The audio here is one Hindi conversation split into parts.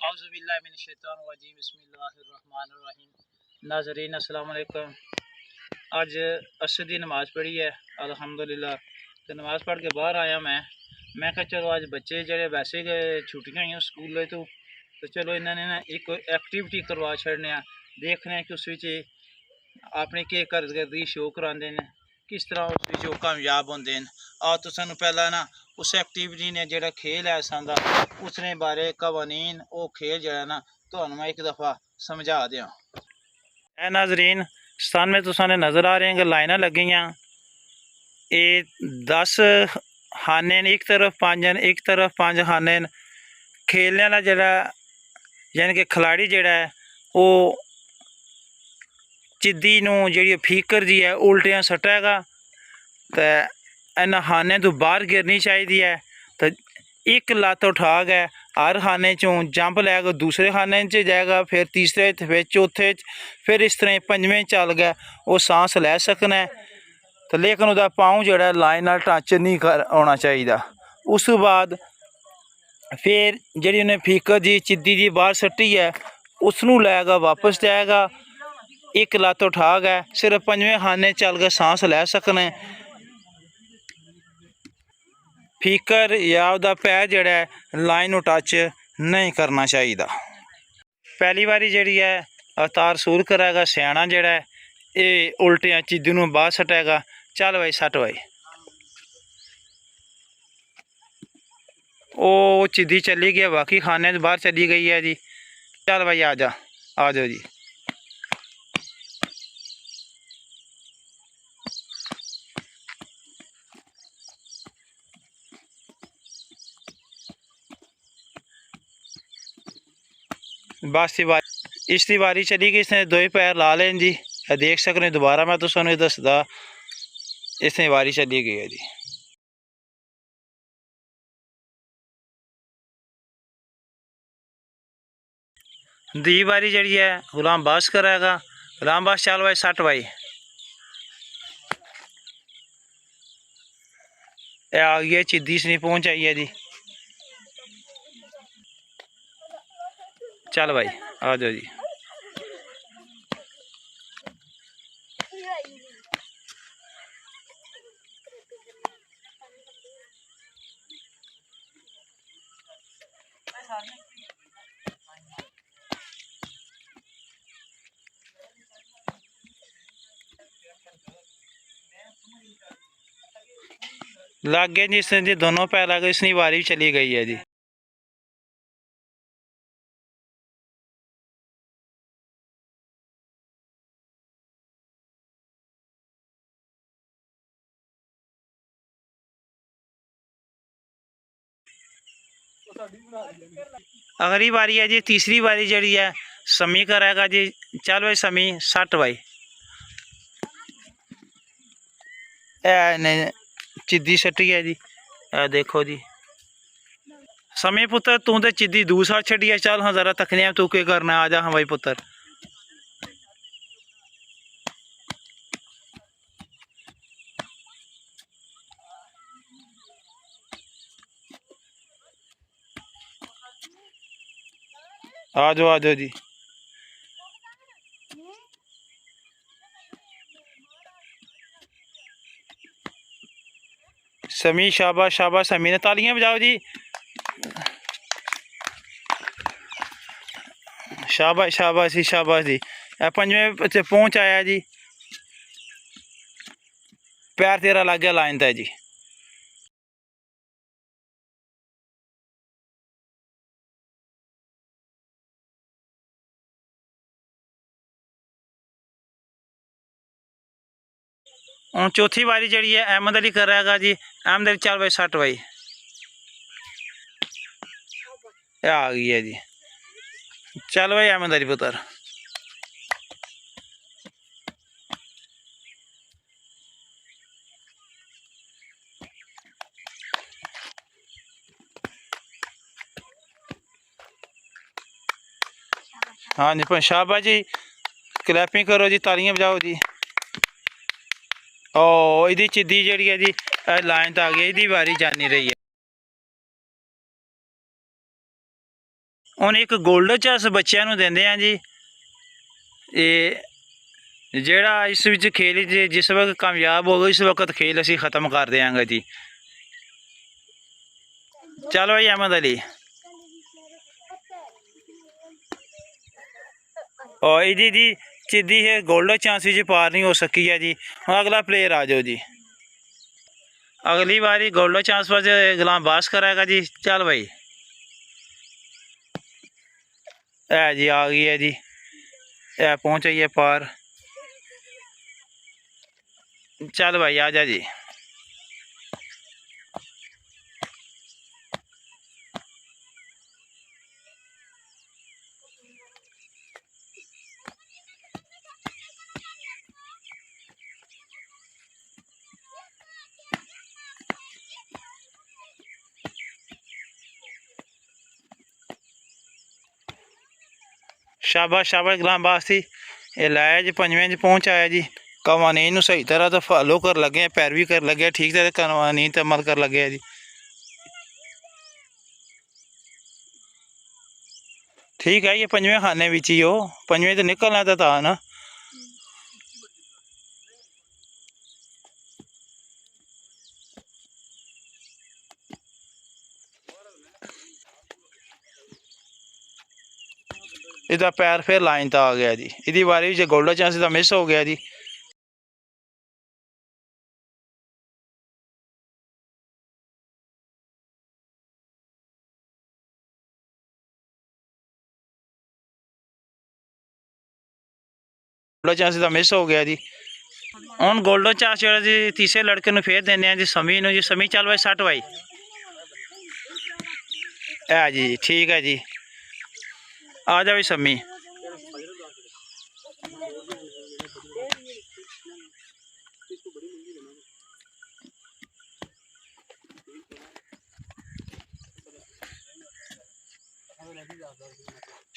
औज़ुबिल्लाहिमिनश्शैतानिर्रजीम बिस्मिल्लाहिर्रहमानिर्रहीम। नाज़रीन अस्सलाम वालेकुम। आज असर की नमाज़ पढ़ी है अल्हम्दुलिल्लाह। तो नमाज़ पढ़ के बाहर आया मैं कहा चलो आज बच्चे जेह्ड़े वैसे गै छुट्टियां होइयां स्कूल तो चलो इन्होंने ना एक एक्टिविटी करवा छड़ने देखने कि उस अपनी केह् कारकर्दगी शो करांदे न, किस तरह उस कामयाब होंदे न। आओ तो सानू पहला ना उस एक्टिविटी ने जेह्ड़ा खेल है सादा उसने बारे कवानीन वो खेल जरा ना तो मैं एक दफ़ा समझा दिया। ए नाजरीन सन में तुसाने नज़र आ रहे हैं कि लाइना लगी ये 10 खाने एक तरफ 5 एक तरफ 5 खाने खेलने वाला जरा यानी कि खिलाड़ी जड़ा है वो चिद्दी जी फीकर जी है उल्टियां सट्टेगा तो इन्होंने खाने तो बाहर गिरनी चाहिए है। तो एक लत्त उठा गए हर खाने चों जंप लैगा दूसरे खाने च जाएगा फिर तीसरे फिर चौथे फिर इस तरह पंजवें चल गए वो सांस लै सकना तो लेकिन वह पाँव जोड़ा लाइन नाल टच नहीं होना चाहिए। उस बाद फिर जी उन्हें फीकर जी चिद्दी जी बाहर सट्टी है उसनू लैगा वापस जाएगा एक लत्त उठा गए सिर्फ पंजवें खाने चल गए सांस लै सकने। फीकर या उसका पैर जड़ा लाइन टच नहीं करना चाहिए। पहली बारी जी है अवतार सूर करेगा सियाना जड़ा ये उल्टियां चिद्दी नूं बाहर सटेगा। चल भाई सट भाई ओ चिद्दी चली गया बाकी खाने बाहर चली गई है जी। चल भाई आ जाओ जी। बस इसकी बारी चली गई इसने दो ही पैर ला लें जी देख सकने दोबारा मैं तो सुन दसदा इसने बारी चली गई है जी। दी बारी जी है गुलाम बास करेगा। गुलाम बास चल भाई सट भाई आ गई है चिद्दी से नहीं पहुँच आई है जी। चल भाई आ जाओ जी। लग गए जी इसने जी दोनों पैर लग गए इसकी बारी चली गई है जी। अगली बारी है जी तीसरी बारी जी है समी करेगा जी। चल भाई समी सट भाई नहीं चिद्दी सट्टी है जी। देखो जी समी पुत्र तू तो चिद्दी दूसरा छड़ी है। चल हाँ जरा तकने तू के करना आ जा। हाँ भाई पुत्र आ जाओ जी। समी शाबाश शाबाश समी ने तालियां बजाओ जी। शाबाश शाबाश जी शाबाश जी। पंजवें पहुंच आया जी। पैर तेरा लग गया लाइन तय जी। हूँ चौथी बारी जी है अहमद अली करेगा जी। अहमद अली चल भाई सट भाई आ गई है जी। चल भाई अहमद अली पुत्र हाँ जी शाबाश जी। क्लैपिंग करो जी तालियां बजाओ जी। ओ इहदी चिद्दी जी है जी लाइन तो आ गई इहदी बारी जानी रही है। ਹੁਣ ਇੱਕ ਗੋਲਡ ਚਾਂਸ ਬੱਚਿਆਂ ਨੂੰ ਦਿੰਦੇ ਆ ਜੀ। ਇਹ ਜਿਹੜਾ ਇਸ ਵਿੱਚ ਖੇਲ ਜਿਸ ਵਕਤ ਕਾਮਯਾਬ ਹੋਵੇ ਇਸ ਵਕਤ ਖੇਲ ਅਸੀਂ ख़त्म कर देंगे जी। चलो भाई अहमद अली और जी जी चिद्दी है गोल्डन चांस जी पार नहीं हो सकी है जी। हम अगला प्लेयर आ जाओ जी। अगली बारी गोल्डन चांस पर गुलाम बास कराएगा जी। चल भाई है जी आ गई है जी। है पहुँच गई है पार। चल भाई आ जा जी। शाबाश शाबाश गुलाम बास थी। ये लाया जी पंजवें पहुँच आया जी। कवानीन सही तरह तो फॉलो कर लगे, पैरवी कर लगे, ठीक तरह कवानीन ते अमल कर लगे जी। ठीक है ये पंजवें खाने विच ही हो, पंजवें तो निकलना तो था ना। इसका पैर फिर लाइन तो आ गया जी। इसकी बारी जो गोल्डन चांस तो मिस हो गया जी। गोल्डन चांस तो मिस हो गया जी। हम गोल्डन चांस जो जी तीसरे लड़के को फिर देने जी समी जी। समी चल भाई सट भाई है जी। ठीक है जी आ जा भाई समी।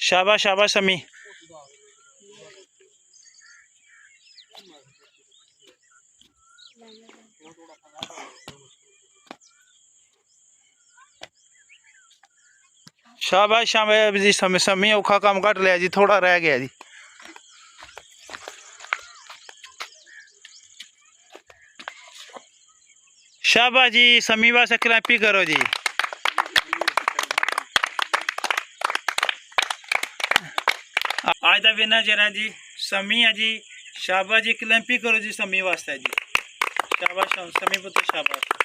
शाबाश शाबाश समी। शाबाश शाबाश जी समी औखा काम घट लिया जी, थोड़ा रह गया जी। शाबाश जी समी वास्ते क्लैंपी करो जी। आज का विनर जरा जी समी है जी। शाबाश जी क्लैंपी करो जी समी वास्ते जी। शाबाश समी पुत्र शाबाश।